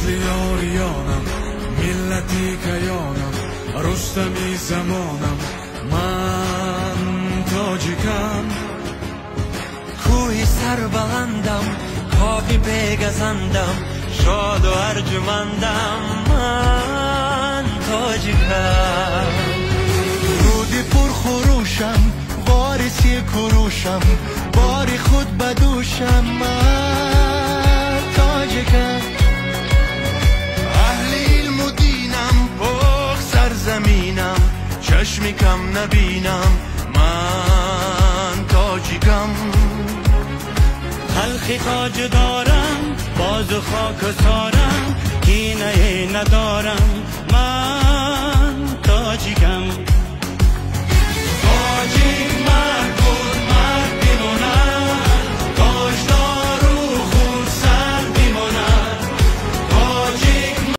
نسلی آریانم، ملتی کیانم، رستمی زمانم، من تاجیکم. کوهی سربلندم، کافی بگزندم، شاد و ارجمندم، من تاجیکم. رودی پرخروشم، وارثی کروشم، باری خود بدوشم، من تاجیکم. اهل علم و دینم، پاک سرزمینم، چشمی کم نبینم، من تاجیکم. خلقی تاج دارم، باز و خاک سارم، کینه ندارم، من تاجیکم.